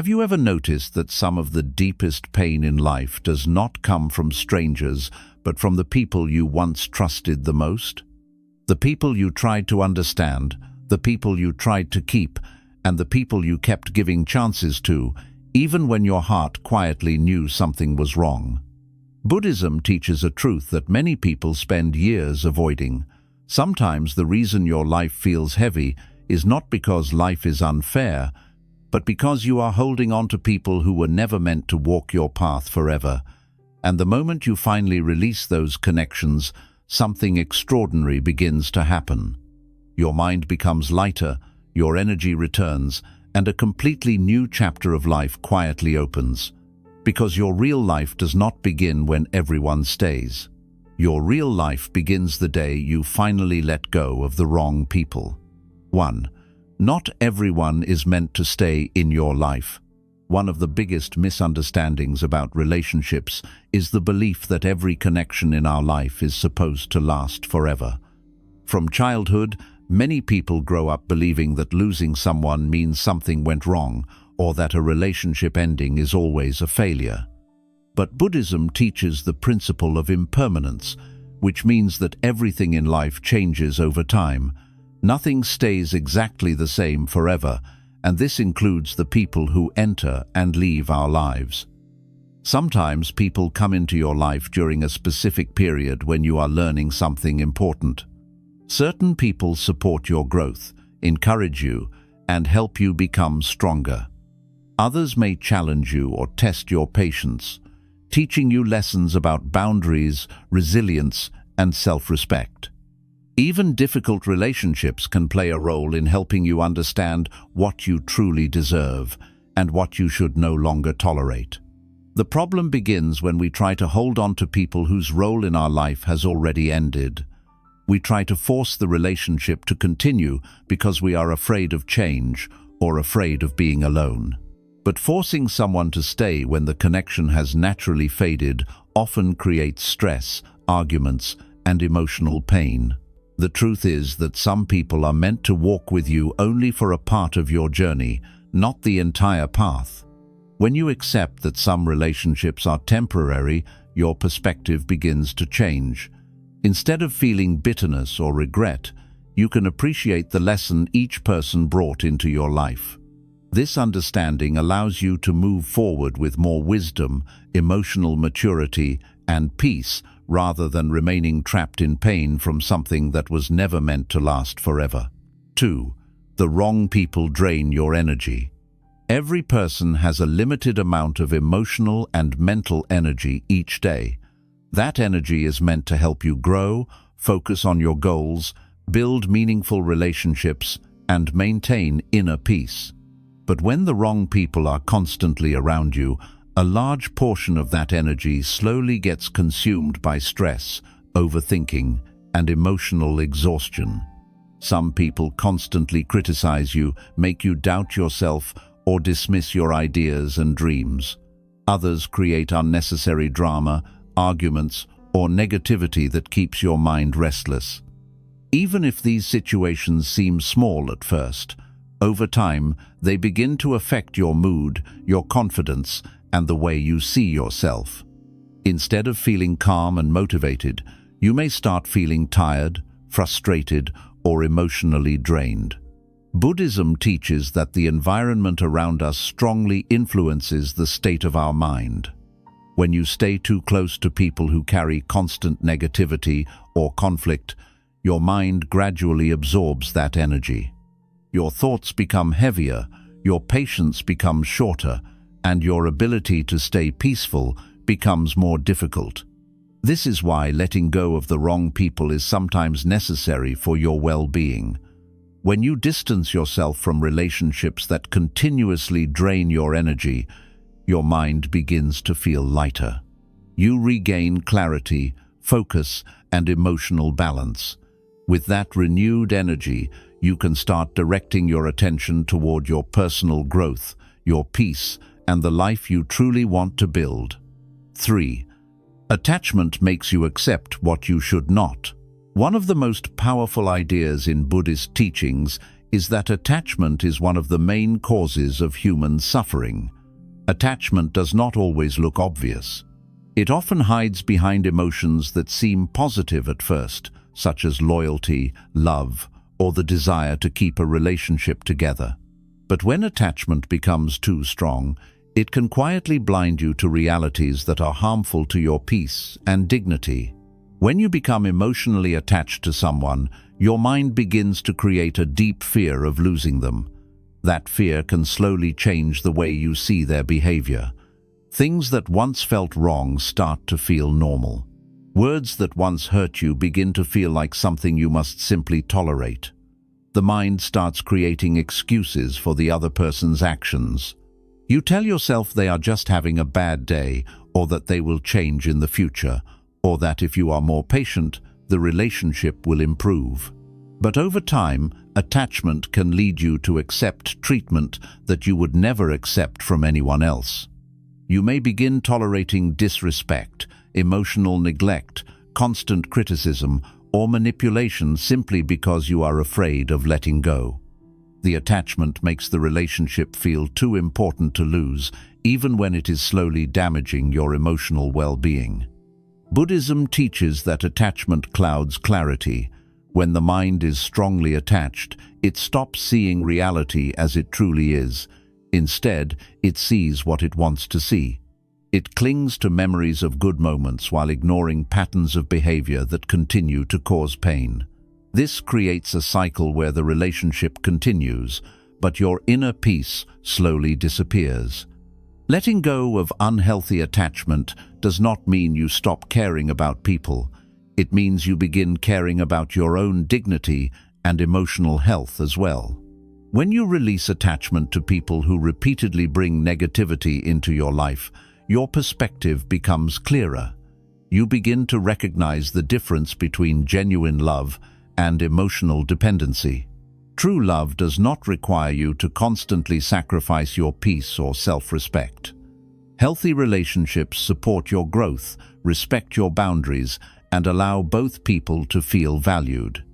Have you ever noticed that some of the deepest pain in life does not come from strangers, but from the people you once trusted the most? The people you tried to understand, the people you tried to keep, and the people you kept giving chances to, even when your heart quietly knew something was wrong. Buddhism teaches a truth that many people spend years avoiding. Sometimes the reason your life feels heavy is not because life is unfair, but because you are holding on to people who were never meant to walk your path forever. And the moment you finally release those connections, something extraordinary begins to happen. Your mind becomes lighter, your energy returns, and a completely new chapter of life quietly opens. Because your real life does not begin when everyone stays. Your real life begins the day you finally let go of the wrong people. 1. Not everyone is meant to stay in your life. One of the biggest misunderstandings about relationships is the belief that every connection in our life is supposed to last forever. From childhood, many people grow up believing that losing someone means something went wrong, or that a relationship ending is always a failure. But Buddhism teaches the principle of impermanence, which means that everything in life changes over time. Nothing stays exactly the same forever, and this includes the people who enter and leave our lives. Sometimes people come into your life during a specific period when you are learning something important. Certain people support your growth, encourage you, and help you become stronger. Others may challenge you or test your patience, teaching you lessons about boundaries, resilience, and self-respect. Even difficult relationships can play a role in helping you understand what you truly deserve and what you should no longer tolerate. The problem begins when we try to hold on to people whose role in our life has already ended. We try to force the relationship to continue because we are afraid of change or afraid of being alone. But forcing someone to stay when the connection has naturally faded often creates stress, arguments, and emotional pain. The truth is that some people are meant to walk with you only for a part of your journey, not the entire path. When you accept that some relationships are temporary, your perspective begins to change. Instead of feeling bitterness or regret, you can appreciate the lesson each person brought into your life. This understanding allows you to move forward with more wisdom, emotional maturity, and peace, rather than remaining trapped in pain from something that was never meant to last forever. 2. The wrong people drain your energy. Every person has a limited amount of emotional and mental energy each day. That energy is meant to help you grow, focus on your goals, build meaningful relationships, and maintain inner peace. But when the wrong people are constantly around you, a large portion of that energy slowly gets consumed by stress, overthinking, and emotional exhaustion. Some people constantly criticize you, make you doubt yourself, or dismiss your ideas and dreams. Others create unnecessary drama, arguments, or negativity that keeps your mind restless. Even if these situations seem small at first, over time they begin to affect your mood, your confidence, and the way you see yourself. Instead of feeling calm and motivated, you may start feeling tired, frustrated, or emotionally drained. Buddhism teaches that the environment around us strongly influences the state of our mind. When you stay too close to people who carry constant negativity or conflict, your mind gradually absorbs that energy. Your thoughts become heavier, your patience becomes shorter, and your ability to stay peaceful becomes more difficult. This is why letting go of the wrong people is sometimes necessary for your well-being. When you distance yourself from relationships that continuously drain your energy, your mind begins to feel lighter. You regain clarity, focus, and emotional balance. With that renewed energy, you can start directing your attention toward your personal growth, your peace, and the life you truly want to build. 3. Attachment makes you accept what you should not. One of the most powerful ideas in Buddhist teachings is that attachment is one of the main causes of human suffering. Attachment does not always look obvious. It often hides behind emotions that seem positive at first, such as loyalty, love, or the desire to keep a relationship together. But when attachment becomes too strong, it can quietly blind you to realities that are harmful to your peace and dignity. When you become emotionally attached to someone, your mind begins to create a deep fear of losing them. That fear can slowly change the way you see their behavior. Things that once felt wrong start to feel normal. Words that once hurt you begin to feel like something you must simply tolerate. The mind starts creating excuses for the other person's actions. You tell yourself they are just having a bad day, or that they will change in the future, or that if you are more patient, the relationship will improve. But over time, attachment can lead you to accept treatment that you would never accept from anyone else. You may begin tolerating disrespect, emotional neglect, constant criticism, or manipulation simply because you are afraid of letting go. The attachment makes the relationship feel too important to lose, even when it is slowly damaging your emotional well-being. Buddhism teaches that attachment clouds clarity. When the mind is strongly attached, it stops seeing reality as it truly is. Instead, it sees what it wants to see. It clings to memories of good moments while ignoring patterns of behavior that continue to cause pain. This creates a cycle where the relationship continues, but your inner peace slowly disappears. Letting go of unhealthy attachment does not mean you stop caring about people. It means you begin caring about your own dignity and emotional health as well. When you release attachment to people who repeatedly bring negativity into your life, your perspective becomes clearer. You begin to recognize the difference between genuine love and emotional dependency. True love does not require you to constantly sacrifice your peace or self-respect. Healthy relationships support your growth, respect your boundaries, and allow both people to feel valued.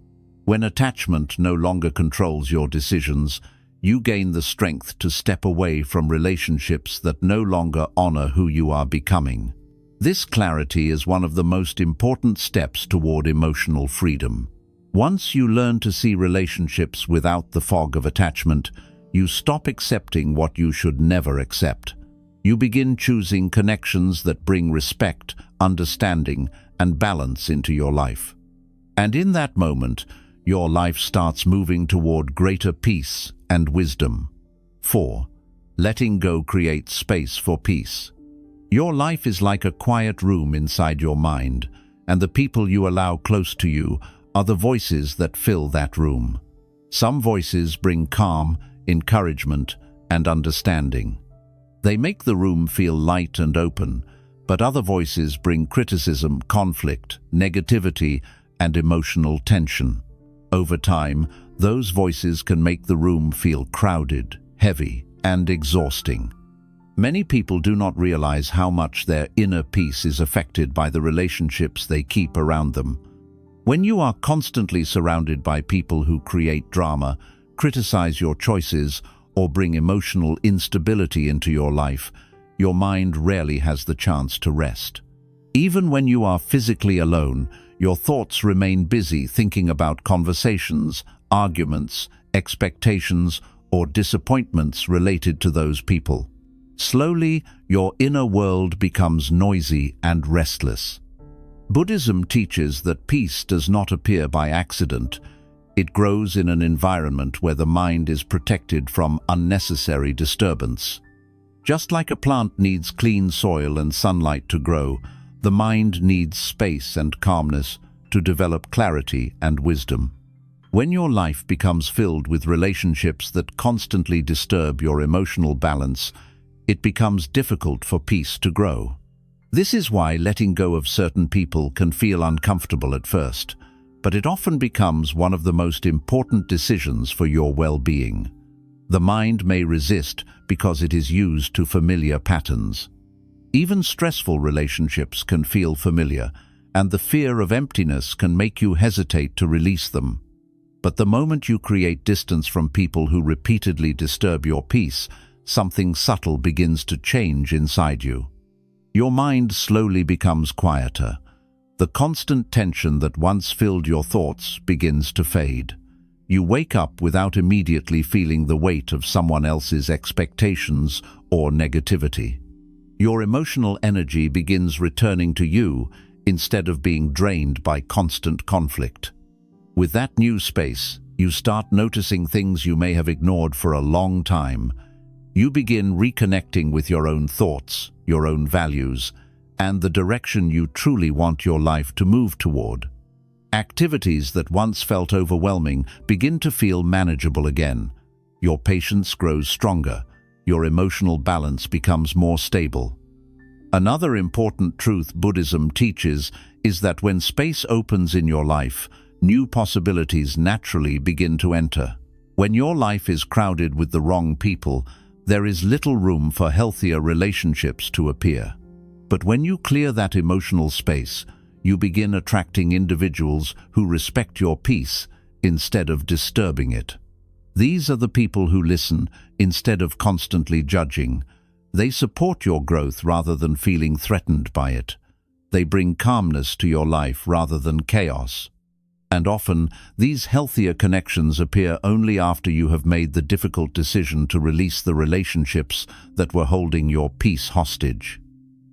When attachment no longer controls your decisions, you gain the strength to step away from relationships that no longer honor who you are becoming. This clarity is one of the most important steps toward emotional freedom. Once you learn to see relationships without the fog of attachment, you stop accepting what you should never accept. You begin choosing connections that bring respect, understanding, and balance into your life. And in that moment, your life starts moving toward greater peace and wisdom. 4. Letting go creates space for peace. Your life is like a quiet room inside your mind, and the people you allow close to you are the voices that fill that room. Some voices bring calm, encouragement, and understanding. They make the room feel light and open, but other voices bring criticism, conflict, negativity, and emotional tension. Over time, those voices can make the room feel crowded, heavy, and exhausting. Many people do not realize how much their inner peace is affected by the relationships they keep around them. When you are constantly surrounded by people who create drama, criticize your choices, or bring emotional instability into your life, your mind rarely has the chance to rest. Even when you are physically alone, your thoughts remain busy thinking about conversations, arguments, expectations, or disappointments related to those people. Slowly, your inner world becomes noisy and restless. Buddhism teaches that peace does not appear by accident. It grows in an environment where the mind is protected from unnecessary disturbance. Just like a plant needs clean soil and sunlight to grow, the mind needs space and calmness to develop clarity and wisdom. When your life becomes filled with relationships that constantly disturb your emotional balance, it becomes difficult for peace to grow. This is why letting go of certain people can feel uncomfortable at first, but it often becomes one of the most important decisions for your well-being. The mind may resist because it is used to familiar patterns. Even stressful relationships can feel familiar, and the fear of emptiness can make you hesitate to release them. But the moment you create distance from people who repeatedly disturb your peace, something subtle begins to change inside you. Your mind slowly becomes quieter. The constant tension that once filled your thoughts begins to fade. You wake up without immediately feeling the weight of someone else's expectations or negativity. Your emotional energy begins returning to you instead of being drained by constant conflict. With that new space, you start noticing things you may have ignored for a long time. You begin reconnecting with your own thoughts, your own values, and the direction you truly want your life to move toward. Activities that once felt overwhelming begin to feel manageable again. Your patience grows stronger. Your emotional balance becomes more stable. Another important truth Buddhism teaches is that when space opens in your life, new possibilities naturally begin to enter. When your life is crowded with the wrong people, there is little room for healthier relationships to appear. But when you clear that emotional space, you begin attracting individuals who respect your peace instead of disturbing it. These are the people who listen instead of constantly judging. They support your growth rather than feeling threatened by it. They bring calmness to your life rather than chaos. And often, these healthier connections appear only after you have made the difficult decision to release the relationships that were holding your peace hostage.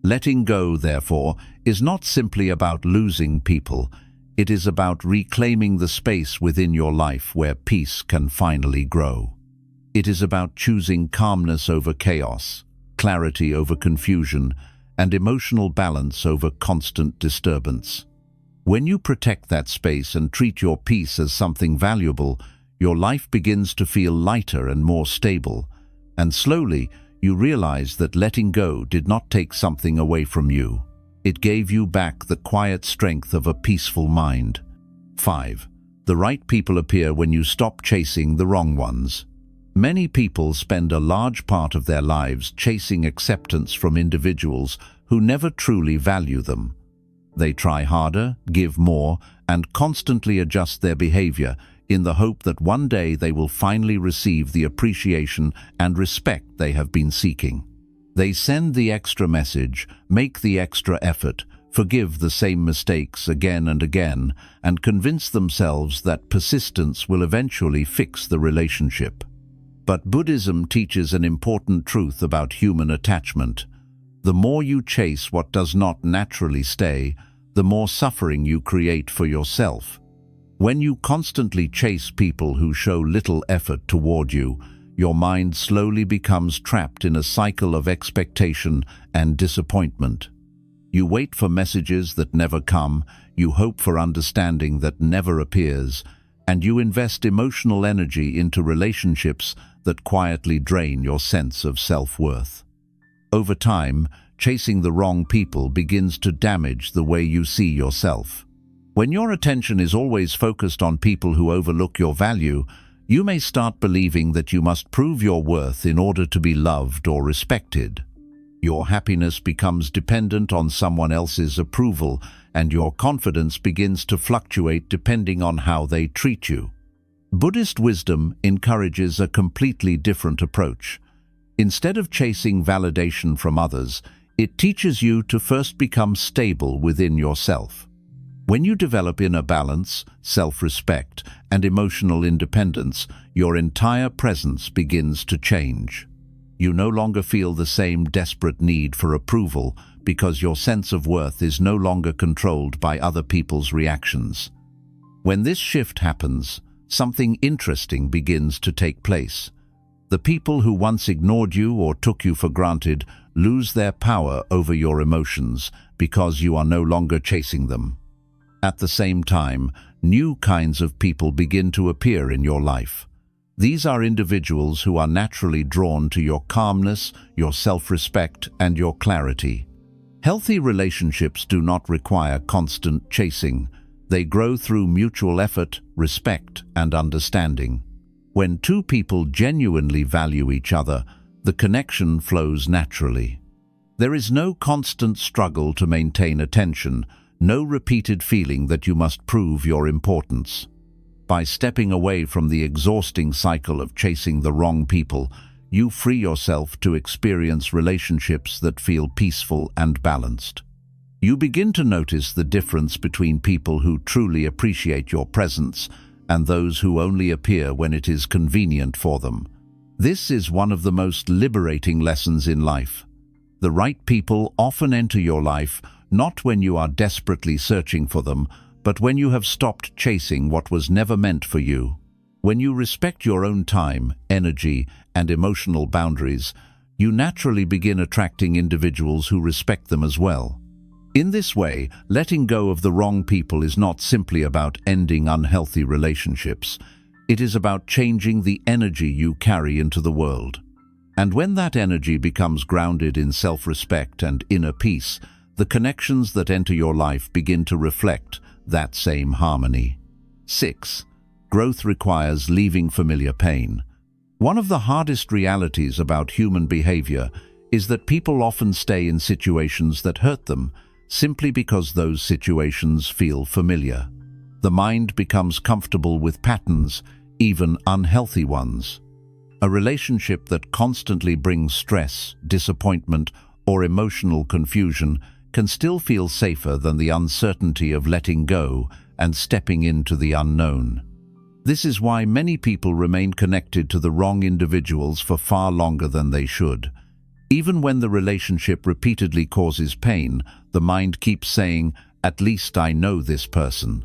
Letting go, therefore, is not simply about losing people. It is about reclaiming the space within your life where peace can finally grow. It is about choosing calmness over chaos, clarity over confusion, and emotional balance over constant disturbance. When you protect that space and treat your peace as something valuable, your life begins to feel lighter and more stable, and slowly you realize that letting go did not take something away from you. It gave you back the quiet strength of a peaceful mind. 5. The right people appear when you stop chasing the wrong ones. Many people spend a large part of their lives chasing acceptance from individuals who never truly value them. They try harder, give more, and constantly adjust their behavior in the hope that one day they will finally receive the appreciation and respect they have been seeking. They send the extra message, make the extra effort, forgive the same mistakes again and again, and convince themselves that persistence will eventually fix the relationship. But Buddhism teaches an important truth about human attachment. The more you chase what does not naturally stay, the more suffering you create for yourself. When you constantly chase people who show little effort toward you, your mind slowly becomes trapped in a cycle of expectation and disappointment. You wait for messages that never come, you hope for understanding that never appears, and you invest emotional energy into relationships that quietly drain your sense of self-worth. Over time, chasing the wrong people begins to damage the way you see yourself. When your attention is always focused on people who overlook your value, you may start believing that you must prove your worth in order to be loved or respected. Your happiness becomes dependent on someone else's approval, and your confidence begins to fluctuate depending on how they treat you. Buddhist wisdom encourages a completely different approach. Instead of chasing validation from others, it teaches you to first become stable within yourself. When you develop inner balance, self-respect, and emotional independence, your entire presence begins to change. You no longer feel the same desperate need for approval because your sense of worth is no longer controlled by other people's reactions. When this shift happens, something interesting begins to take place. The people who once ignored you or took you for granted lose their power over your emotions because you are no longer chasing them. At the same time, new kinds of people begin to appear in your life. These are individuals who are naturally drawn to your calmness, your self-respect, and your clarity. Healthy relationships do not require constant chasing. They grow through mutual effort, respect, and understanding. When two people genuinely value each other, the connection flows naturally. There is no constant struggle to maintain attention, no repeated feeling that you must prove your importance. By stepping away from the exhausting cycle of chasing the wrong people, you free yourself to experience relationships that feel peaceful and balanced. You begin to notice the difference between people who truly appreciate your presence and those who only appear when it is convenient for them. This is one of the most liberating lessons in life. The right people often enter your life not when you are desperately searching for them, but when you have stopped chasing what was never meant for you. When you respect your own time, energy, and emotional boundaries, you naturally begin attracting individuals who respect them as well. In this way, letting go of the wrong people is not simply about ending unhealthy relationships. It is about changing the energy you carry into the world. And when that energy becomes grounded in self-respect and inner peace, the connections that enter your life begin to reflect that same harmony. 6. Growth requires leaving familiar pain. One of the hardest realities about human behavior is that people often stay in situations that hurt them simply because those situations feel familiar. The mind becomes comfortable with patterns, even unhealthy ones. A relationship that constantly brings stress, disappointment, or emotional confusion can still feel safer than the uncertainty of letting go and stepping into the unknown. This is why many people remain connected to the wrong individuals for far longer than they should. Even when the relationship repeatedly causes pain, the mind keeps saying, "At least I know this person.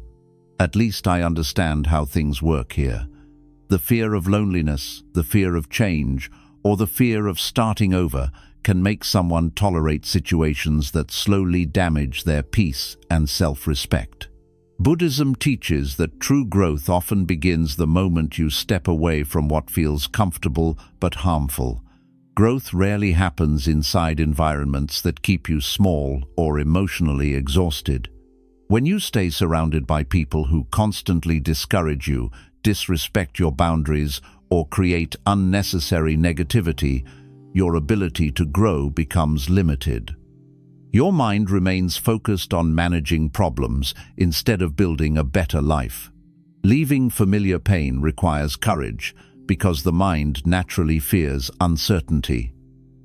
At least I understand how things work here." The fear of loneliness, the fear of change, or the fear of starting over can make someone tolerate situations that slowly damage their peace and self-respect. Buddhism teaches that true growth often begins the moment you step away from what feels comfortable but harmful. Growth rarely happens inside environments that keep you small or emotionally exhausted. When you stay surrounded by people who constantly discourage you, disrespect your boundaries, or create unnecessary negativity, your ability to grow becomes limited. Your mind remains focused on managing problems instead of building a better life. Leaving familiar pain requires courage because the mind naturally fears uncertainty.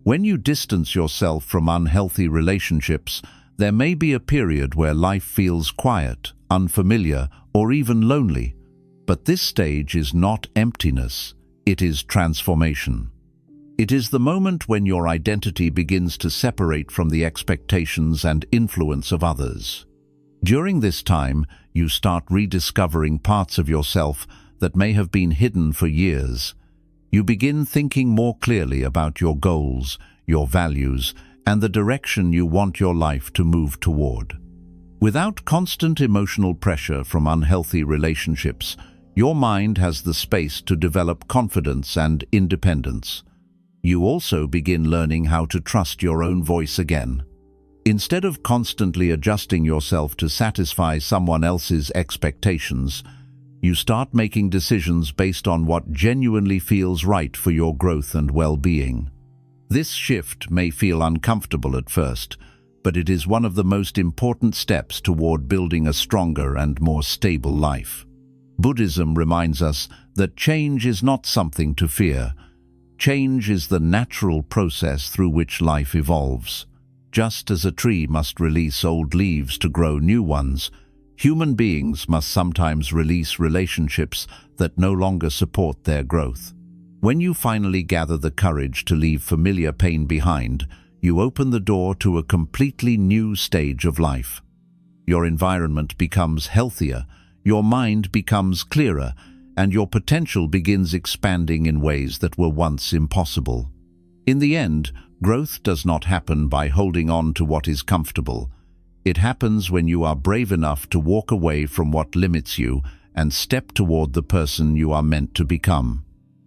When you distance yourself from unhealthy relationships, there may be a period where life feels quiet, unfamiliar, or even lonely. But this stage is not emptiness, it is transformation. It is the moment when your identity begins to separate from the expectations and influence of others. During this time, you start rediscovering parts of yourself that may have been hidden for years. You begin thinking more clearly about your goals, your values, and the direction you want your life to move toward. Without constant emotional pressure from unhealthy relationships, your mind has the space to develop confidence and independence. You also begin learning how to trust your own voice again. Instead of constantly adjusting yourself to satisfy someone else's expectations, you start making decisions based on what genuinely feels right for your growth and well-being. This shift may feel uncomfortable at first, but it is one of the most important steps toward building a stronger and more stable life. Buddhism reminds us that change is not something to fear. Change is the natural process through which life evolves. Just as a tree must release old leaves to grow new ones, human beings must sometimes release relationships that no longer support their growth. When you finally gather the courage to leave familiar pain behind, you open the door to a completely new stage of life. Your environment becomes healthier, your mind becomes clearer, and your potential begins expanding in ways that were once impossible. In the end, growth does not happen by holding on to what is comfortable. It happens when you are brave enough to walk away from what limits you and step toward the person you are meant to become.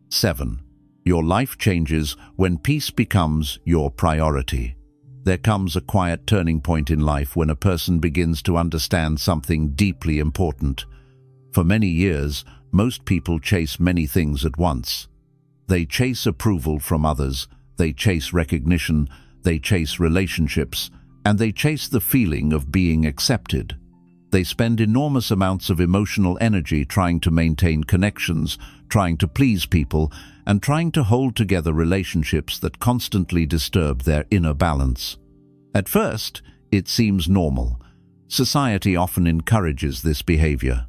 7. Your life changes when peace becomes your priority. There comes a quiet turning point in life when a person begins to understand something deeply important. For many years, most people chase many things at once. They chase approval from others, they chase recognition, they chase relationships, and they chase the feeling of being accepted. They spend enormous amounts of emotional energy trying to maintain connections, trying to please people, and trying to hold together relationships that constantly disturb their inner balance. At first, it seems normal. Society often encourages this behavior.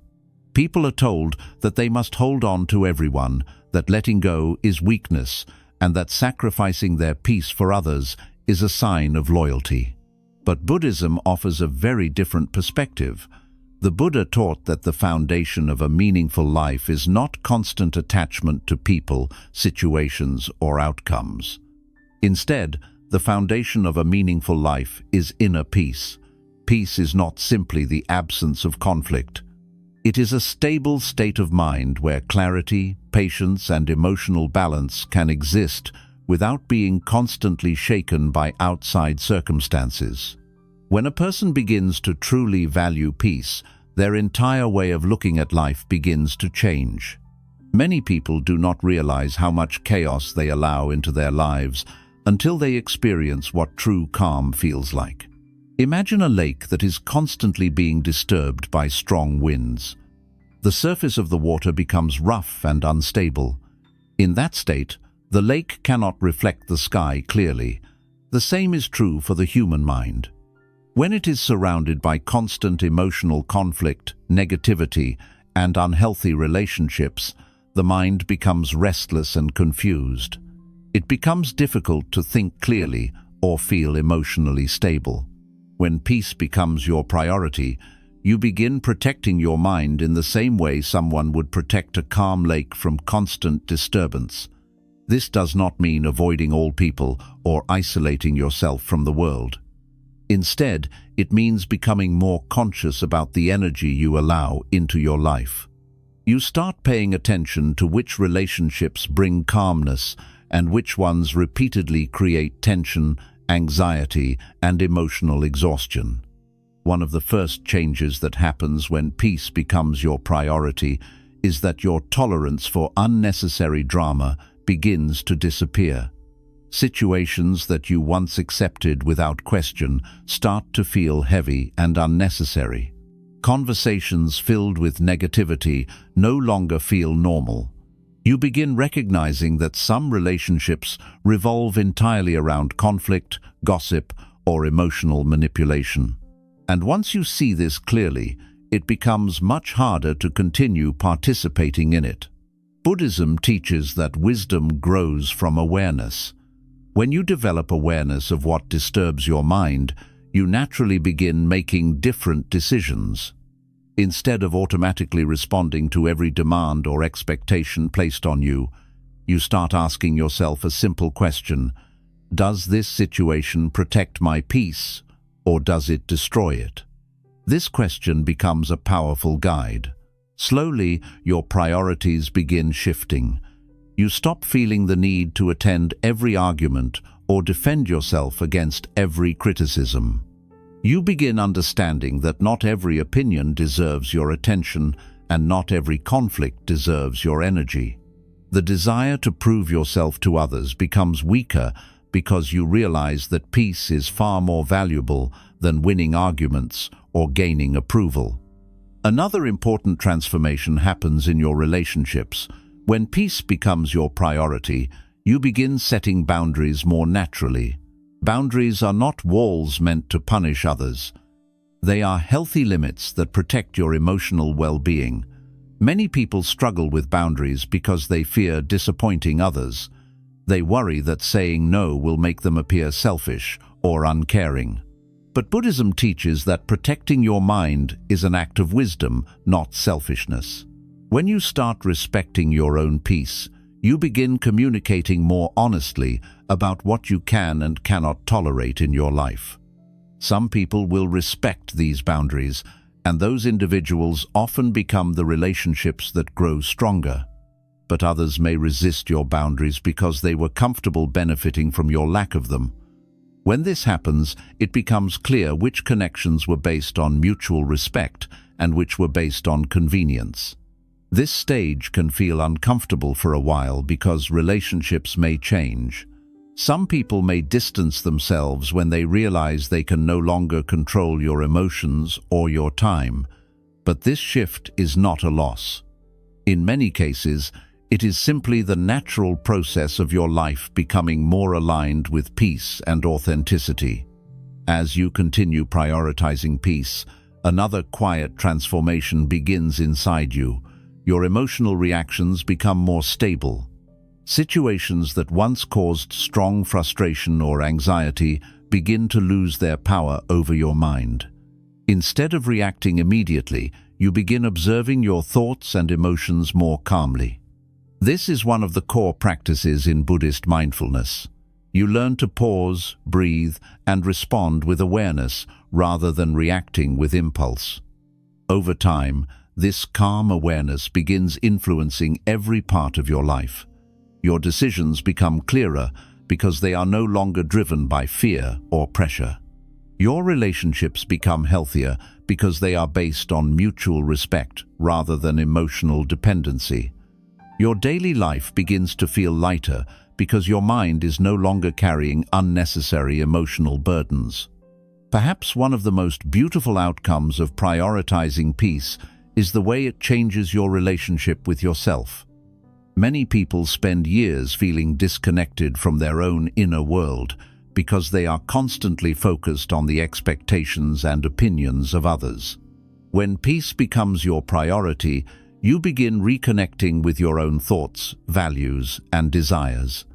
People are told that they must hold on to everyone, that letting go is weakness, and that sacrificing their peace for others is a sign of loyalty. But Buddhism offers a very different perspective. The Buddha taught that the foundation of a meaningful life is not constant attachment to people, situations, or outcomes. Instead, the foundation of a meaningful life is inner peace. Peace is not simply the absence of conflict. It is a stable state of mind where clarity, patience, and emotional balance can exist without being constantly shaken by outside circumstances. When a person begins to truly value peace, their entire way of looking at life begins to change. Many people do not realize how much chaos they allow into their lives until they experience what true calm feels like. Imagine a lake that is constantly being disturbed by strong winds. The surface of the water becomes rough and unstable. In that state, the lake cannot reflect the sky clearly. The same is true for the human mind. When it is surrounded by constant emotional conflict, negativity, and unhealthy relationships, the mind becomes restless and confused. It becomes difficult to think clearly or feel emotionally stable. When peace becomes your priority, you begin protecting your mind in the same way someone would protect a calm lake from constant disturbance. This does not mean avoiding all people or isolating yourself from the world. Instead, it means becoming more conscious about the energy you allow into your life. You start paying attention to which relationships bring calmness and which ones repeatedly create tension, anxiety, and emotional exhaustion. One of the first changes that happens when peace becomes your priority is that your tolerance for unnecessary drama begins to disappear. Situations that you once accepted without question start to feel heavy and unnecessary. Conversations filled with negativity no longer feel normal. You begin recognizing that some relationships revolve entirely around conflict, gossip, or emotional manipulation. And once you see this clearly, it becomes much harder to continue participating in it. Buddhism teaches that wisdom grows from awareness. When you develop awareness of what disturbs your mind, you naturally begin making different decisions. Instead of automatically responding to every demand or expectation placed on you, you start asking yourself a simple question: does this situation protect my peace, or does it destroy it? This question becomes a powerful guide. Slowly, your priorities begin shifting. You stop feeling the need to attend every argument or defend yourself against every criticism. You begin understanding that not every opinion deserves your attention and not every conflict deserves your energy. The desire to prove yourself to others becomes weaker because you realize that peace is far more valuable than winning arguments or gaining approval. Another important transformation happens in your relationships. When peace becomes your priority, you begin setting boundaries more naturally. Boundaries are not walls meant to punish others. They are healthy limits that protect your emotional well-being. Many people struggle with boundaries because they fear disappointing others. They worry that saying no will make them appear selfish or uncaring. But Buddhism teaches that protecting your mind is an act of wisdom, not selfishness. When you start respecting your own peace, you begin communicating more honestly about what you can and cannot tolerate in your life. Some people will respect these boundaries, and those individuals often become the relationships that grow stronger. But others may resist your boundaries because they were comfortable benefiting from your lack of them. When this happens, it becomes clear which connections were based on mutual respect and which were based on convenience. This stage can feel uncomfortable for a while because relationships may change. Some people may distance themselves when they realize they can no longer control your emotions or your time. But this shift is not a loss. In many cases, it is simply the natural process of your life becoming more aligned with peace and authenticity. As you continue prioritizing peace, another quiet transformation begins inside you. Your emotional reactions become more stable. Situations that once caused strong frustration or anxiety begin to lose their power over your mind. Instead of reacting immediately, you begin observing your thoughts and emotions more calmly. This is one of the core practices in Buddhist mindfulness. You learn to pause, breathe, and respond with awareness rather than reacting with impulse. Over time, this calm awareness begins influencing every part of your life. Your decisions become clearer because they are no longer driven by fear or pressure. Your relationships become healthier because they are based on mutual respect rather than emotional dependency. Your daily life begins to feel lighter because your mind is no longer carrying unnecessary emotional burdens. Perhaps one of the most beautiful outcomes of prioritizing peace is the way it changes your relationship with yourself. Many people spend years feeling disconnected from their own inner world because they are constantly focused on the expectations and opinions of others. When peace becomes your priority, you begin reconnecting with your own thoughts, values, and desires.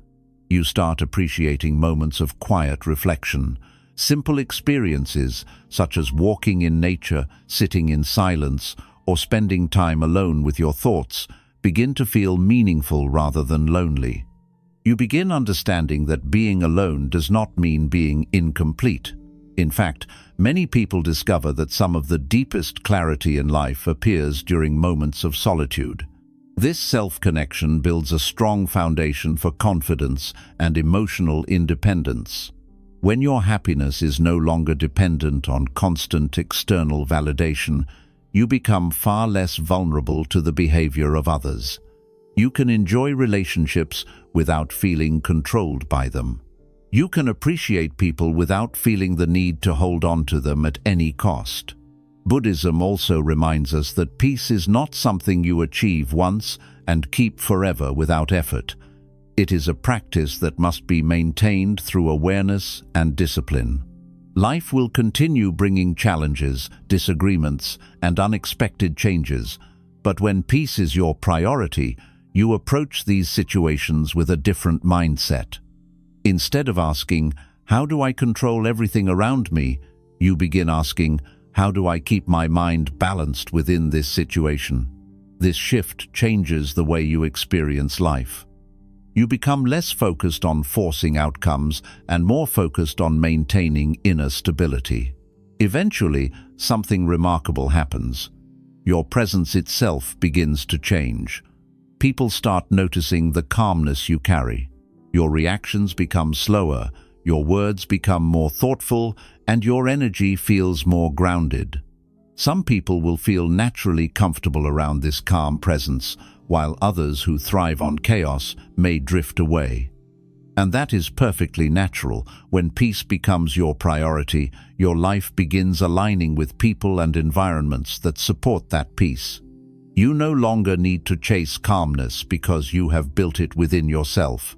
You start appreciating moments of quiet reflection. Simple experiences, such as walking in nature, sitting in silence, or spending time alone with your thoughts, begin to feel meaningful rather than lonely. You begin understanding that being alone does not mean being incomplete. In fact, many people discover that some of the deepest clarity in life appears during moments of solitude. This self-connection builds a strong foundation for confidence and emotional independence. When your happiness is no longer dependent on constant external validation, you become far less vulnerable to the behavior of others. You can enjoy relationships without feeling controlled by them. You can appreciate people without feeling the need to hold on to them at any cost. Buddhism also reminds us that peace is not something you achieve once and keep forever without effort. It is a practice that must be maintained through awareness and discipline. Life will continue bringing challenges, disagreements, and unexpected changes, but when peace is your priority, you approach these situations with a different mindset. Instead of asking, "How do I control everything around me?" you begin asking, "How do I keep my mind balanced within this situation?" This shift changes the way you experience life. You become less focused on forcing outcomes and more focused on maintaining inner stability. Eventually, something remarkable happens. Your presence itself begins to change. People start noticing the calmness you carry. Your reactions become slower, your words become more thoughtful, and your energy feels more grounded. Some people will feel naturally comfortable around this calm presence, while others who thrive on chaos may drift away. And that is perfectly natural. When peace becomes your priority, your life begins aligning with people and environments that support that peace. You no longer need to chase calmness because you have built it within yourself.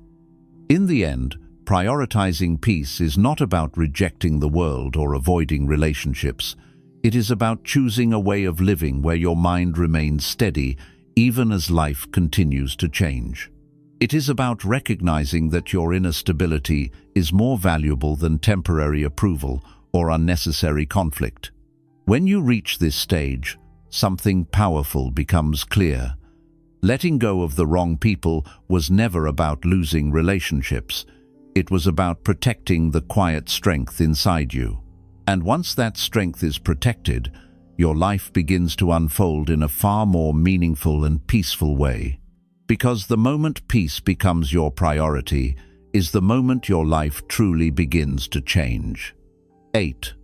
In the end, prioritizing peace is not about rejecting the world or avoiding relationships. It is about choosing a way of living where your mind remains steady even as life continues to change. It is about recognizing that your inner stability is more valuable than temporary approval or unnecessary conflict. When you reach this stage, something powerful becomes clear. Letting go of the wrong people was never about losing relationships. It was about protecting the quiet strength inside you. And once that strength is protected, your life begins to unfold in a far more meaningful and peaceful way. Because the moment peace becomes your priority is the moment your life truly begins to change. 8.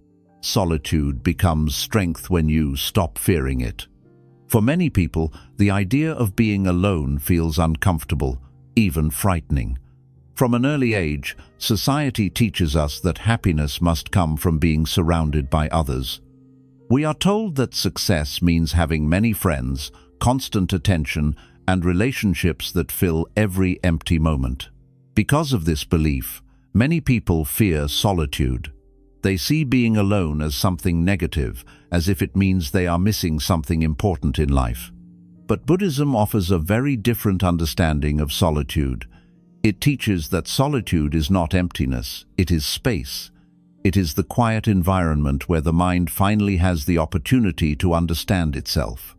Solitude becomes strength when you stop fearing it. For many people, the idea of being alone feels uncomfortable, even frightening. From an early age, society teaches us that happiness must come from being surrounded by others. We are told that success means having many friends, constant attention, and relationships that fill every empty moment. Because of this belief, many people fear solitude. They see being alone as something negative, as if it means they are missing something important in life. But Buddhism offers a very different understanding of solitude. It teaches that solitude is not emptiness, it is space. It is the quiet environment where the mind finally has the opportunity to understand itself.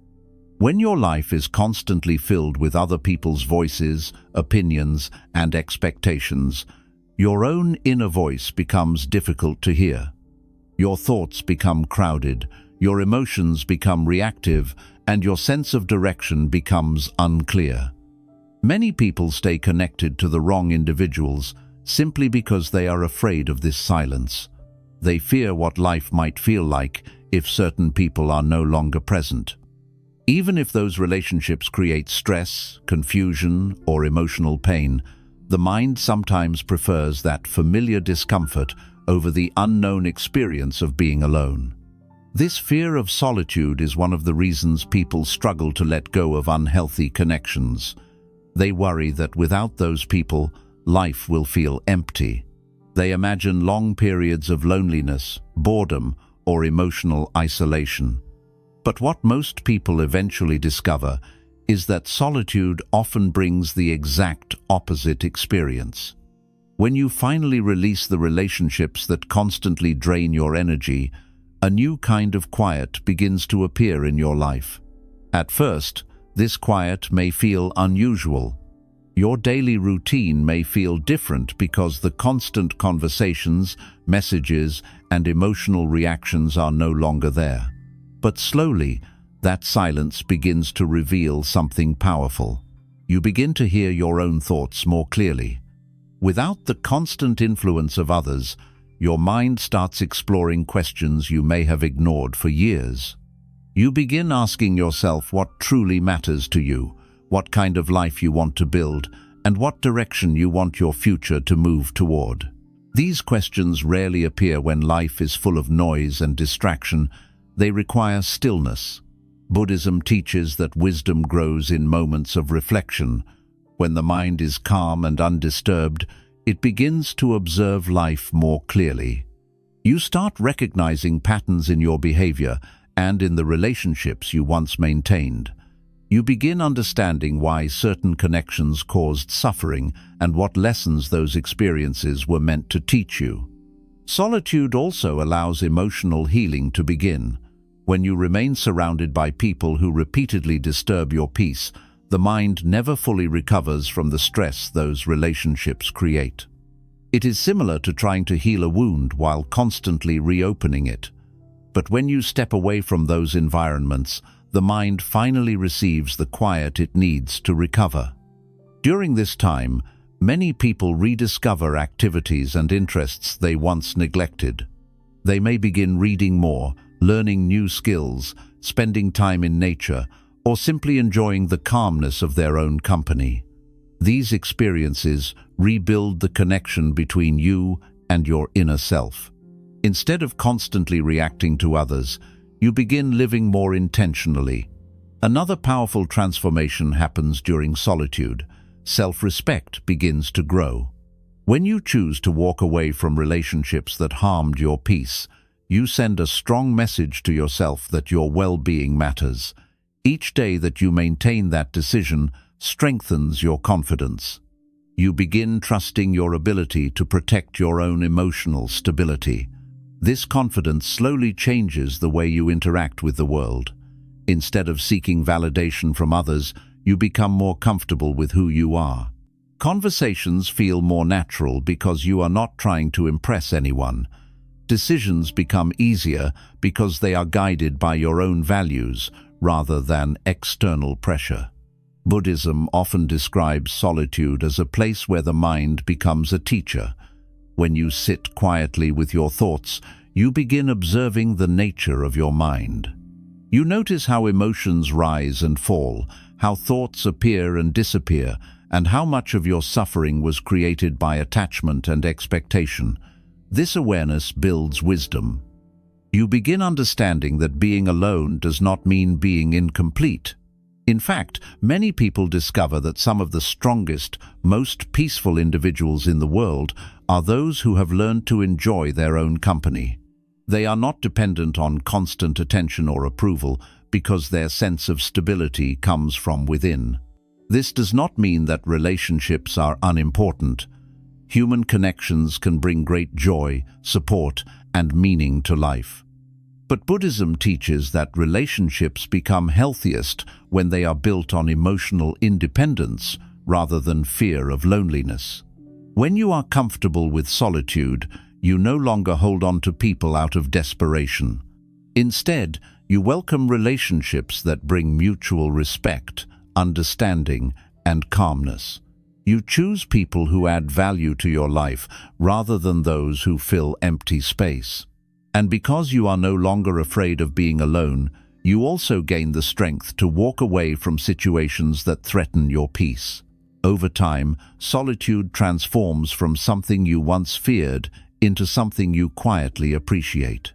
When your life is constantly filled with other people's voices, opinions, and expectations, your own inner voice becomes difficult to hear. Your thoughts become crowded, your emotions become reactive, and your sense of direction becomes unclear. Many people stay connected to the wrong individuals simply because they are afraid of this silence. They fear what life might feel like if certain people are no longer present. Even if those relationships create stress, confusion, or emotional pain, the mind sometimes prefers that familiar discomfort over the unknown experience of being alone. This fear of solitude is one of the reasons people struggle to let go of unhealthy connections. They worry that without those people, life will feel empty. They imagine long periods of loneliness, boredom, or emotional isolation. But what most people eventually discover is that solitude often brings the exact opposite experience. When you finally release the relationships that constantly drain your energy, a new kind of quiet begins to appear in your life. At first, this quiet may feel unusual. Your daily routine may feel different because the constant conversations, messages, and emotional reactions are no longer there. But slowly, that silence begins to reveal something powerful. You begin to hear your own thoughts more clearly. Without the constant influence of others, your mind starts exploring questions you may have ignored for years. You begin asking yourself what truly matters to you, what kind of life you want to build, and what direction you want your future to move toward. These questions rarely appear when life is full of noise and distraction. They require stillness. Buddhism teaches that wisdom grows in moments of reflection. When the mind is calm and undisturbed, it begins to observe life more clearly. You start recognizing patterns in your behavior and in the relationships you once maintained. You begin understanding why certain connections caused suffering and what lessons those experiences were meant to teach you. Solitude also allows emotional healing to begin. When you remain surrounded by people who repeatedly disturb your peace, the mind never fully recovers from the stress those relationships create. It is similar to trying to heal a wound while constantly reopening it. But when you step away from those environments, the mind finally receives the quiet it needs to recover. During this time, many people rediscover activities and interests they once neglected. They may begin reading more, learning new skills, spending time in nature, or simply enjoying the calmness of their own company. These experiences rebuild the connection between you and your inner self. Instead of constantly reacting to others, you begin living more intentionally. Another powerful transformation happens during solitude. Self-respect begins to grow. When you choose to walk away from relationships that harmed your peace, you send a strong message to yourself that your well-being matters. Each day that you maintain that decision strengthens your confidence. You begin trusting your ability to protect your own emotional stability. This confidence slowly changes the way you interact with the world. Instead of seeking validation from others, you become more comfortable with who you are. Conversations feel more natural because you are not trying to impress anyone. Decisions become easier because they are guided by your own values rather than external pressure. Buddhism often describes solitude as a place where the mind becomes a teacher. When you sit quietly with your thoughts, you begin observing the nature of your mind. You notice how emotions rise and fall, how thoughts appear and disappear, and how much of your suffering was created by attachment and expectation. This awareness builds wisdom. You begin understanding that being alone does not mean being incomplete. In fact, many people discover that some of the strongest, most peaceful individuals in the world are those who have learned to enjoy their own company. They are not dependent on constant attention or approval because their sense of stability comes from within. This does not mean that relationships are unimportant. Human connections can bring great joy, support, and meaning to life. But Buddhism teaches that relationships become healthiest when they are built on emotional independence rather than fear of loneliness. When you are comfortable with solitude, you no longer hold on to people out of desperation. Instead, you welcome relationships that bring mutual respect, understanding, and calmness. You choose people who add value to your life rather than those who fill empty space. And because you are no longer afraid of being alone, you also gain the strength to walk away from situations that threaten your peace. Over time, solitude transforms from something you once feared into something you quietly appreciate.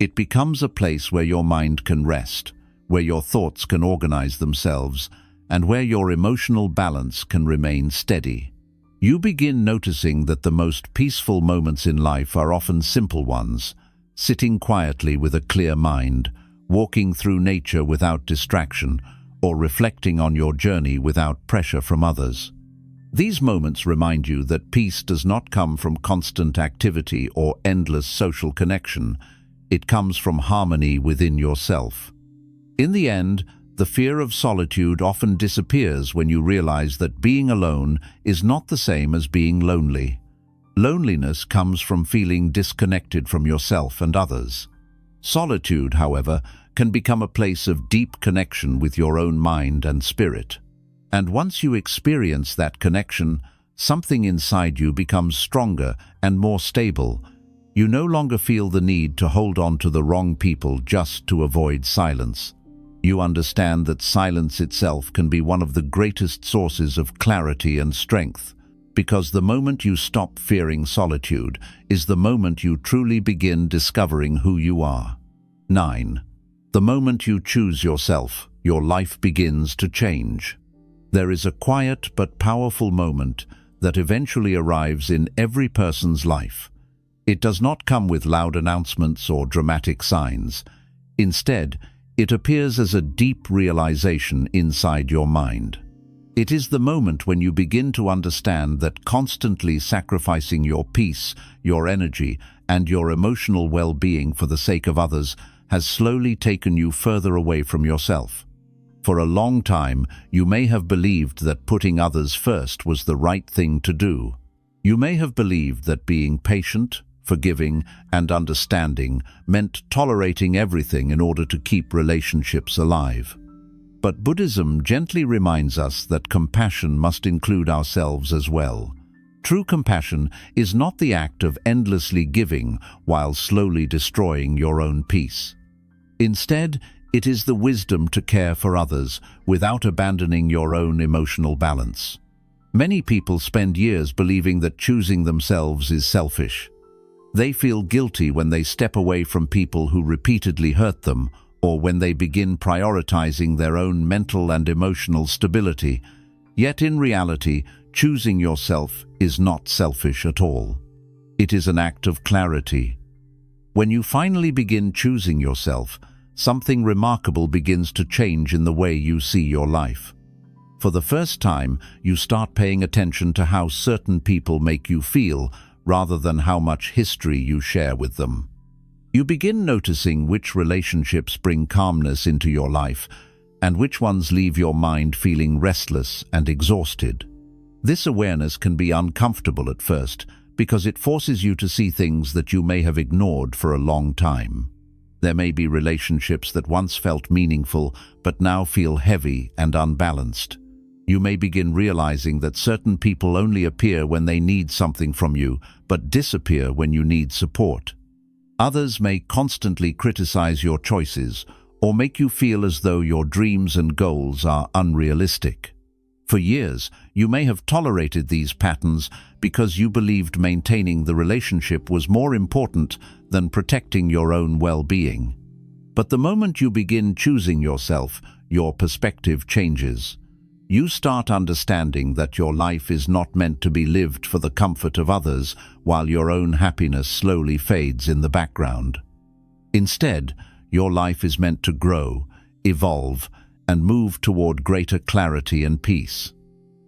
It becomes a place where your mind can rest, where your thoughts can organize themselves, and where your emotional balance can remain steady. You begin noticing that the most peaceful moments in life are often simple ones: sitting quietly with a clear mind, walking through nature without distraction, or reflecting on your journey without pressure from others. These moments remind you that peace does not come from constant activity or endless social connection. It comes from harmony within yourself. In the end, the fear of solitude often disappears when you realize that being alone is not the same as being lonely. Loneliness comes from feeling disconnected from yourself and others. Solitude, however, can become a place of deep connection with your own mind and spirit. And once you experience that connection, something inside you becomes stronger and more stable. You no longer feel the need to hold on to the wrong people just to avoid silence. You understand that silence itself can be one of the greatest sources of clarity and strength. Because the moment you stop fearing solitude is the moment you truly begin discovering who you are. 9. The moment you choose yourself, your life begins to change. There is a quiet but powerful moment that eventually arrives in every person's life. It does not come with loud announcements or dramatic signs. Instead, it appears as a deep realization inside your mind. It is the moment when you begin to understand that constantly sacrificing your peace, your energy, and your emotional well-being for the sake of others has slowly taken you further away from yourself. For a long time, you may have believed that putting others first was the right thing to do. You may have believed that being patient, forgiving, and understanding meant tolerating everything in order to keep relationships alive. But Buddhism gently reminds us that compassion must include ourselves as well. True compassion is not the act of endlessly giving while slowly destroying your own peace. Instead, it is the wisdom to care for others without abandoning your own emotional balance. Many people spend years believing that choosing themselves is selfish. They feel guilty when they step away from people who repeatedly hurt them, or when they begin prioritizing their own mental and emotional stability. Yet in reality, choosing yourself is not selfish at all. It is an act of clarity. When you finally begin choosing yourself, something remarkable begins to change in the way you see your life. For the first time, you start paying attention to how certain people make you feel, rather than how much history you share with them. You begin noticing which relationships bring calmness into your life and which ones leave your mind feeling restless and exhausted. This awareness can be uncomfortable at first because it forces you to see things that you may have ignored for a long time. There may be relationships that once felt meaningful but now feel heavy and unbalanced. You may begin realizing that certain people only appear when they need something from you, but disappear when you need support. Others may constantly criticize your choices or make you feel as though your dreams and goals are unrealistic. For years, you may have tolerated these patterns because you believed maintaining the relationship was more important than protecting your own well-being. But the moment you begin choosing yourself, your perspective changes. You start understanding that your life is not meant to be lived for the comfort of others while your own happiness slowly fades in the background. Instead, your life is meant to grow, evolve, and move toward greater clarity and peace.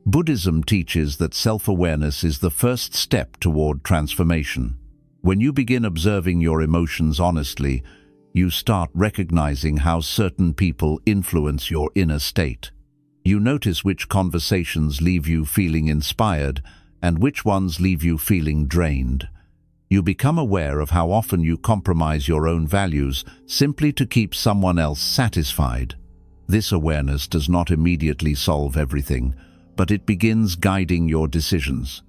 Buddhism teaches that self-awareness is the first step toward transformation. When you begin observing your emotions honestly, you start recognizing how certain people influence your inner state. You notice which conversations leave you feeling inspired and which ones leave you feeling drained. You become aware of how often you compromise your own values simply to keep someone else satisfied. This awareness does not immediately solve everything, but it begins guiding your decisions.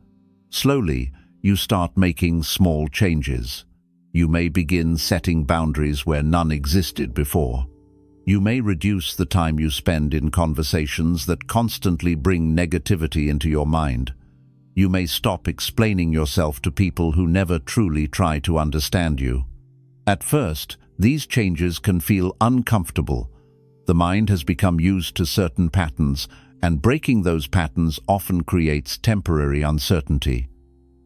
Slowly, you start making small changes. You may begin setting boundaries where none existed before. You may reduce the time you spend in conversations that constantly bring negativity into your mind. You may stop explaining yourself to people who never truly try to understand you. At first, these changes can feel uncomfortable. The mind has become used to certain patterns, and breaking those patterns often creates temporary uncertainty.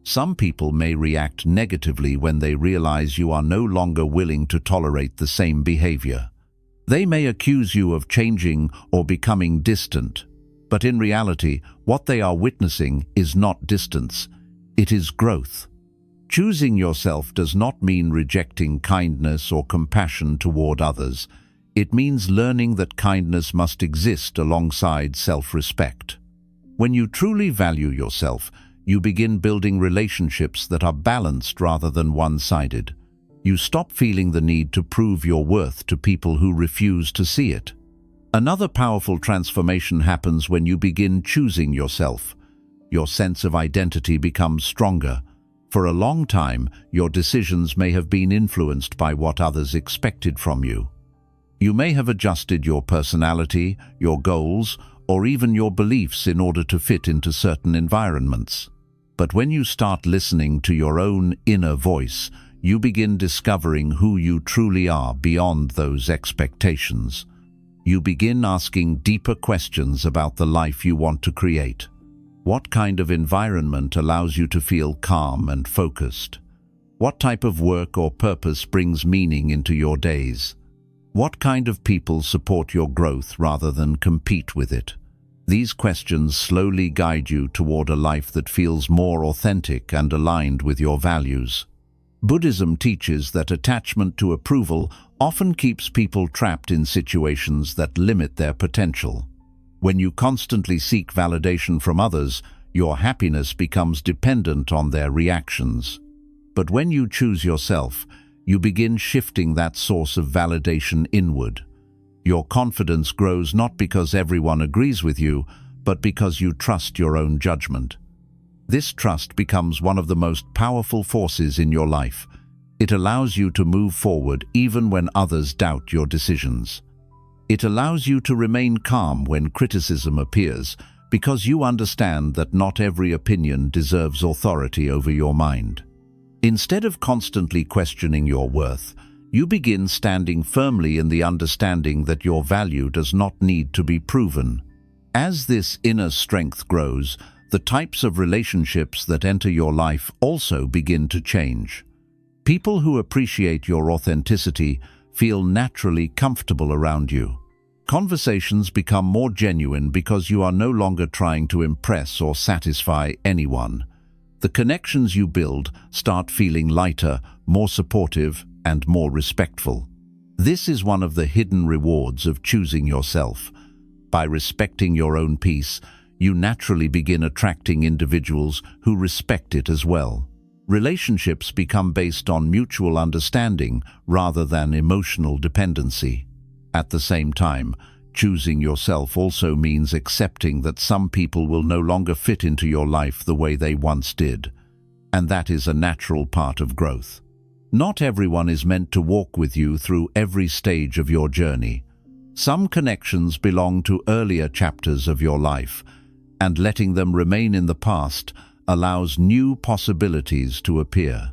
Some people may react negatively when they realize you are no longer willing to tolerate the same behavior. They may accuse you of changing or becoming distant, but in reality, what they are witnessing is not distance, it is growth. Choosing yourself does not mean rejecting kindness or compassion toward others. It means learning that kindness must exist alongside self-respect. When you truly value yourself, you begin building relationships that are balanced rather than one-sided. You stop feeling the need to prove your worth to people who refuse to see it. Another powerful transformation happens when you begin choosing yourself. Your sense of identity becomes stronger. For a long time, your decisions may have been influenced by what others expected from you. You may have adjusted your personality, your goals, or even your beliefs in order to fit into certain environments. But when you start listening to your own inner voice, you begin discovering who you truly are beyond those expectations. You begin asking deeper questions about the life you want to create. What kind of environment allows you to feel calm and focused? What type of work or purpose brings meaning into your days? What kind of people support your growth rather than compete with it? These questions slowly guide you toward a life that feels more authentic and aligned with your values. Buddhism teaches that attachment to approval often keeps people trapped in situations that limit their potential. When you constantly seek validation from others, your happiness becomes dependent on their reactions. But when you choose yourself, you begin shifting that source of validation inward. Your confidence grows not because everyone agrees with you, but because you trust your own judgment. This trust becomes one of the most powerful forces in your life. It allows you to move forward even when others doubt your decisions. It allows you to remain calm when criticism appears, because you understand that not every opinion deserves authority over your mind. Instead of constantly questioning your worth, you begin standing firmly in the understanding that your value does not need to be proven. As this inner strength grows, the types of relationships that enter your life also begin to change. People who appreciate your authenticity feel naturally comfortable around you. Conversations become more genuine because you are no longer trying to impress or satisfy anyone. The connections you build start feeling lighter, more supportive, and more respectful. This is one of the hidden rewards of choosing yourself. By respecting your own peace, you naturally begin attracting individuals who respect it as well. Relationships become based on mutual understanding rather than emotional dependency. At the same time, choosing yourself also means accepting that some people will no longer fit into your life the way they once did, and that is a natural part of growth. Not everyone is meant to walk with you through every stage of your journey. Some connections belong to earlier chapters of your life, and letting them remain in the past allows new possibilities to appear.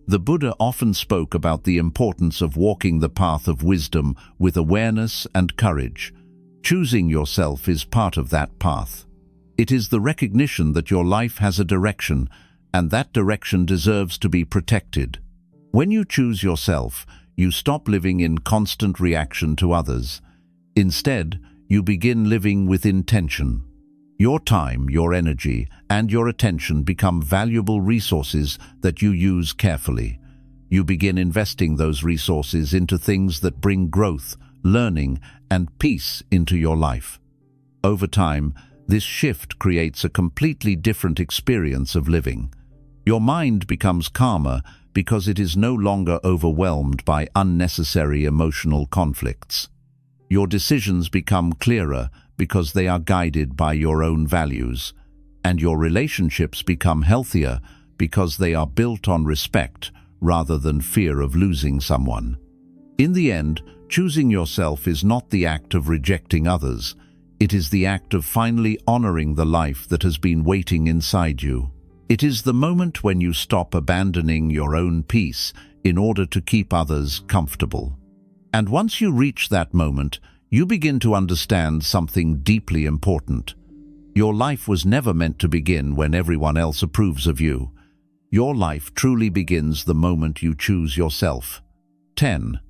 The Buddha often spoke about the importance of walking the path of wisdom with awareness and courage. Choosing yourself is part of that path. It is the recognition that your life has a direction, and that direction deserves to be protected. When you choose yourself, you stop living in constant reaction to others. Instead, you begin living with intention. Your time, your energy, and your attention become valuable resources that you use carefully. You begin investing those resources into things that bring growth, learning, and peace into your life. Over time, this shift creates a completely different experience of living. Your mind becomes calmer because it is no longer overwhelmed by unnecessary emotional conflicts. Your decisions become clearer because they are guided by your own values, and your relationships become healthier because they are built on respect rather than fear of losing someone. In the end, choosing yourself is not the act of rejecting others. It is the act of finally honoring the life that has been waiting inside you. It is the moment when you stop abandoning your own peace in order to keep others comfortable. And once you reach that moment, you begin to understand something deeply important. Your life was never meant to begin when everyone else approves of you. Your life truly begins the moment you choose yourself. 10.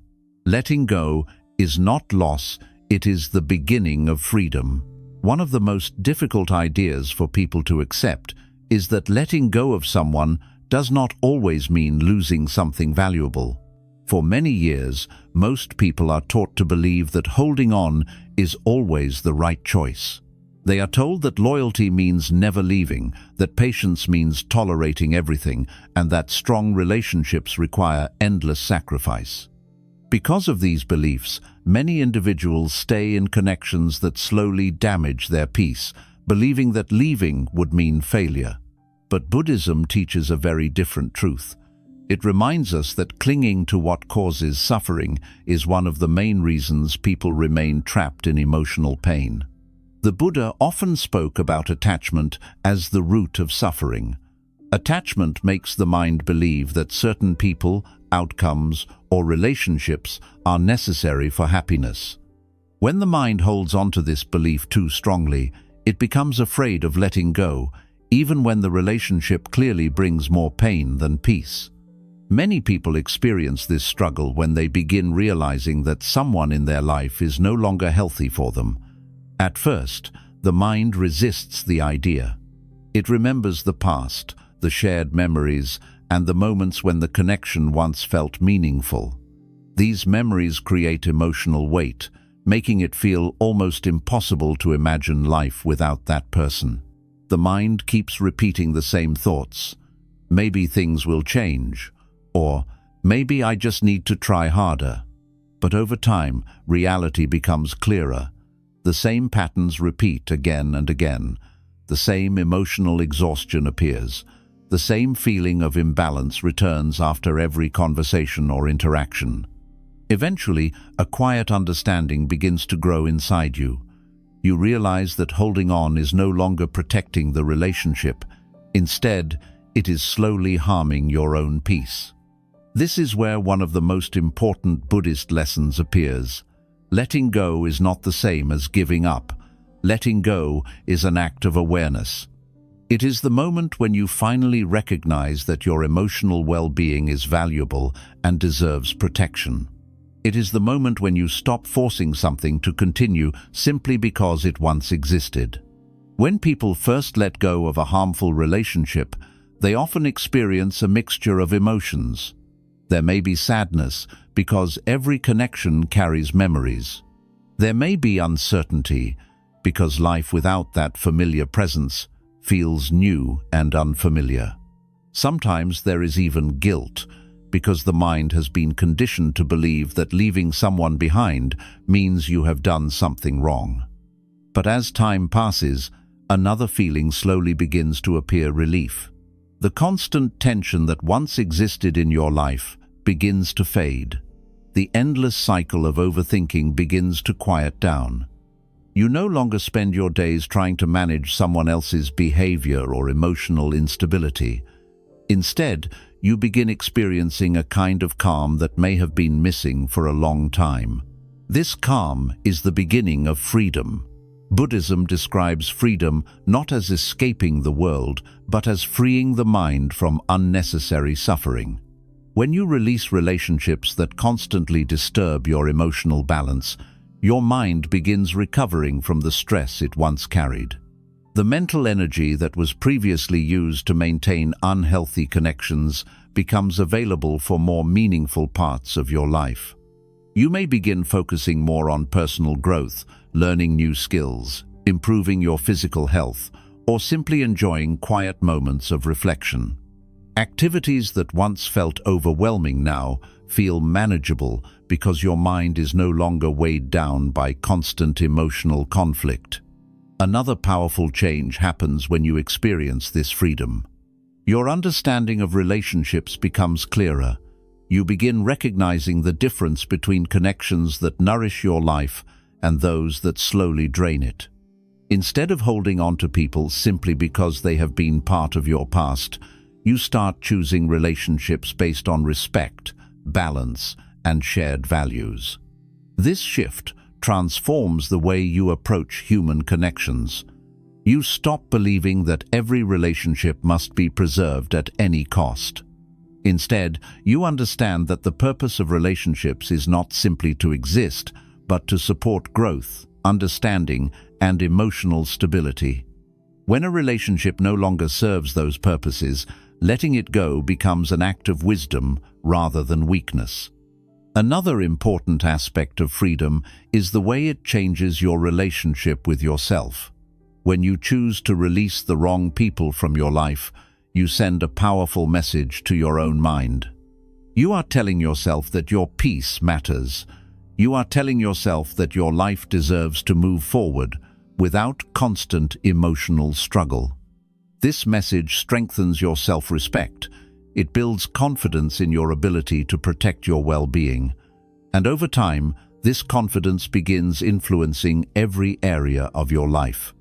Letting go is not loss, it is the beginning of freedom. One of the most difficult ideas for people to accept is that letting go of someone does not always mean losing something valuable. For many years, most people are taught to believe that holding on is always the right choice. They are told that loyalty means never leaving, that patience means tolerating everything, and that strong relationships require endless sacrifice. Because of these beliefs, many individuals stay in connections that slowly damage their peace, believing that leaving would mean failure. But Buddhism teaches a very different truth. It reminds us that clinging to what causes suffering is one of the main reasons people remain trapped in emotional pain. The Buddha often spoke about attachment as the root of suffering. Attachment makes the mind believe that certain people, outcomes, or relationships are necessary for happiness. When the mind holds onto this belief too strongly, it becomes afraid of letting go, even when the relationship clearly brings more pain than peace. Many people experience this struggle when they begin realizing that someone in their life is no longer healthy for them. At first, the mind resists the idea. It remembers the past, the shared memories, and the moments when the connection once felt meaningful. These memories create emotional weight, making it feel almost impossible to imagine life without that person. The mind keeps repeating the same thoughts. Maybe things will change. Or, maybe I just need to try harder. But over time, reality becomes clearer. The same patterns repeat again and again. The same emotional exhaustion appears. The same feeling of imbalance returns after every conversation or interaction. Eventually, a quiet understanding begins to grow inside you. You realize that holding on is no longer protecting the relationship. Instead, it is slowly harming your own peace. This is where one of the most important Buddhist lessons appears. Letting go is not the same as giving up. Letting go is an act of awareness. It is the moment when you finally recognize that your emotional well-being is valuable and deserves protection. It is the moment when you stop forcing something to continue simply because it once existed. When people first let go of a harmful relationship, they often experience a mixture of emotions. There may be sadness because every connection carries memories. There may be uncertainty because life without that familiar presence feels new and unfamiliar. Sometimes there is even guilt because the mind has been conditioned to believe that leaving someone behind means you have done something wrong. But as time passes, another feeling slowly begins to appear: relief. The constant tension that once existed in your life begins to fade. The endless cycle of overthinking begins to quiet down. You no longer spend your days trying to manage someone else's behavior or emotional instability. Instead, you begin experiencing a kind of calm that may have been missing for a long time. This calm is the beginning of freedom. Buddhism describes freedom not as escaping the world, but as freeing the mind from unnecessary suffering. When you release relationships that constantly disturb your emotional balance, your mind begins recovering from the stress it once carried. The mental energy that was previously used to maintain unhealthy connections becomes available for more meaningful parts of your life. You may begin focusing more on personal growth, learning new skills, improving your physical health, or simply enjoying quiet moments of reflection. Activities that once felt overwhelming now feel manageable because your mind is no longer weighed down by constant emotional conflict. Another powerful change happens when you experience this freedom. Your understanding of relationships becomes clearer. You begin recognizing the difference between connections that nourish your life and those that slowly drain it. Instead of holding on to people simply because they have been part of your past, you start choosing relationships based on respect, balance, and shared values. This shift transforms the way you approach human connections. You stop believing that every relationship must be preserved at any cost. Instead, you understand that the purpose of relationships is not simply to exist, but to support growth, understanding, and emotional stability. When a relationship no longer serves those purposes, letting it go becomes an act of wisdom rather than weakness. Another important aspect of freedom is the way it changes your relationship with yourself. When you choose to release the wrong people from your life, you send a powerful message to your own mind. You are telling yourself that your peace matters. You are telling yourself that your life deserves to move forward without constant emotional struggle. This message strengthens your self-respect. It builds confidence in your ability to protect your well-being. And over time, this confidence begins influencing every area of your life.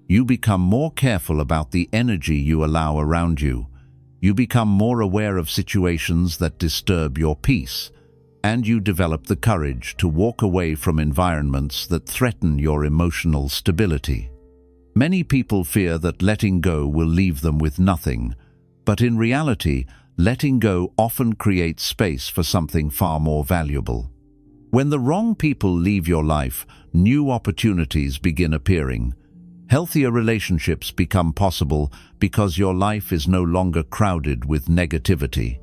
You become more careful about the energy you allow around you. You become more aware of situations that disturb your peace, and you develop the courage to walk away from environments that threaten your emotional stability. Many people fear that letting go will leave them with nothing, but in reality, letting go often creates space for something far more valuable. When the wrong people leave your life, new opportunities begin appearing. Healthier relationships become possible because your life is no longer crowded with negativity.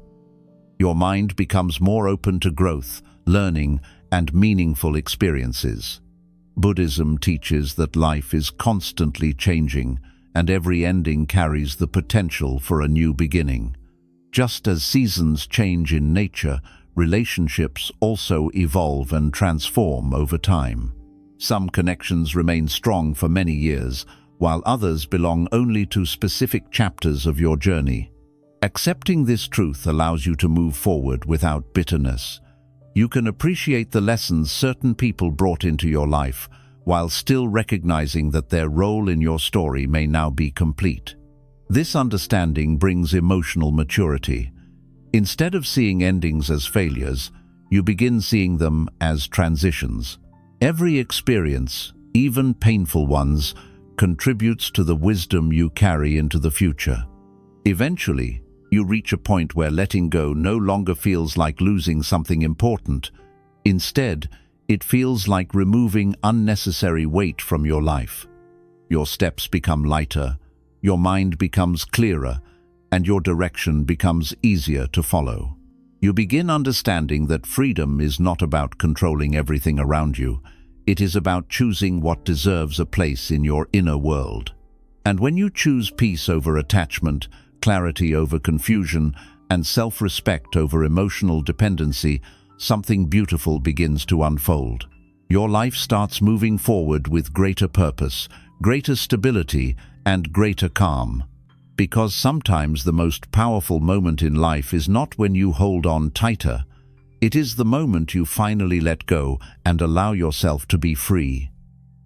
Your mind becomes more open to growth, learning, and meaningful experiences. Buddhism teaches that life is constantly changing, and every ending carries the potential for a new beginning. Just as seasons change in nature, relationships also evolve and transform over time. Some connections remain strong for many years, while others belong only to specific chapters of your journey. Accepting this truth allows you to move forward without bitterness. You can appreciate the lessons certain people brought into your life, while still recognizing that their role in your story may now be complete. This understanding brings emotional maturity. Instead of seeing endings as failures, you begin seeing them as transitions. Every experience, even painful ones, contributes to the wisdom you carry into the future. Eventually, you reach a point where letting go no longer feels like losing something important. Instead, it feels like removing unnecessary weight from your life. Your steps become lighter, your mind becomes clearer, and your direction becomes easier to follow. You begin understanding that freedom is not about controlling everything around you. It is about choosing what deserves a place in your inner world. And when you choose peace over attachment, clarity over confusion, and self-respect over emotional dependency, something beautiful begins to unfold. Your life starts moving forward with greater purpose, greater stability, and greater calm. Because sometimes the most powerful moment in life is not when you hold on tighter. It is the moment you finally let go and allow yourself to be free.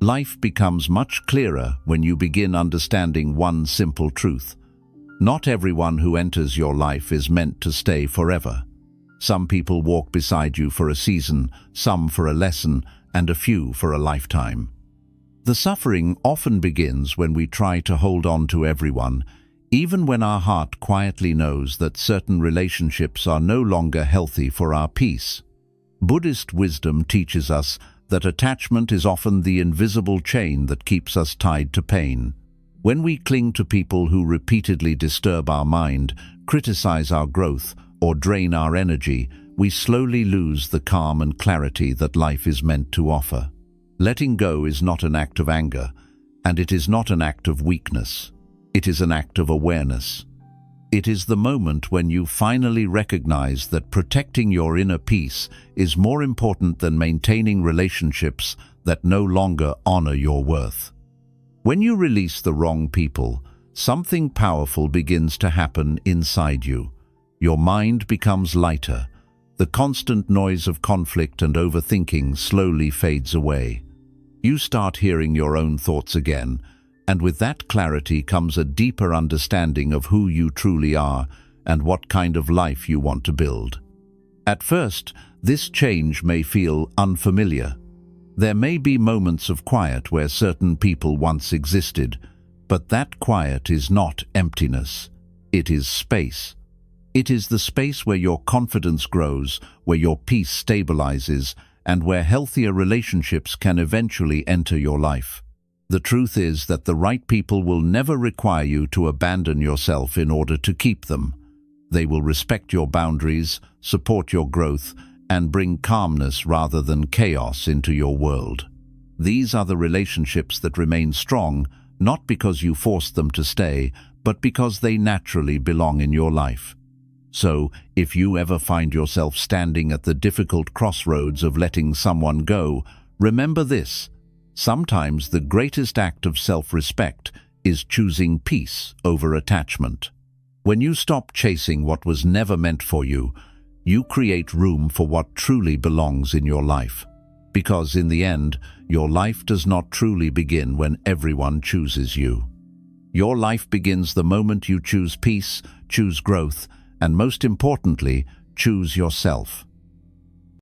Life becomes much clearer when you begin understanding one simple truth. Not everyone who enters your life is meant to stay forever. Some people walk beside you for a season, some for a lesson, and a few for a lifetime. The suffering often begins when we try to hold on to everyone, even when our heart quietly knows that certain relationships are no longer healthy for our peace. Buddhist wisdom teaches us that attachment is often the invisible chain that keeps us tied to pain. When we cling to people who repeatedly disturb our mind, criticize our growth, or drain our energy, we slowly lose the calm and clarity that life is meant to offer. Letting go is not an act of anger, and it is not an act of weakness. It is an act of awareness. It is the moment when you finally recognize that protecting your inner peace is more important than maintaining relationships that no longer honor your worth. When you release the wrong people, something powerful begins to happen inside you. Your mind becomes lighter. The constant noise of conflict and overthinking slowly fades away. You start hearing your own thoughts again, and with that clarity comes a deeper understanding of who you truly are and what kind of life you want to build. At first, this change may feel unfamiliar. There may be moments of quiet where certain people once existed, but that quiet is not emptiness. It is space. It is the space where your confidence grows, where your peace stabilizes, and where healthier relationships can eventually enter your life. The truth is that the right people will never require you to abandon yourself in order to keep them. They will respect your boundaries, support your growth, and bring calmness rather than chaos into your world. These are the relationships that remain strong, not because you forced them to stay, but because they naturally belong in your life. So, if you ever find yourself standing at the difficult crossroads of letting someone go, remember this: sometimes the greatest act of self-respect is choosing peace over attachment. When you stop chasing what was never meant for you, you create room for what truly belongs in your life. Because in the end, your life does not truly begin when everyone chooses you. Your life begins the moment you choose peace, choose growth, and most importantly, choose yourself.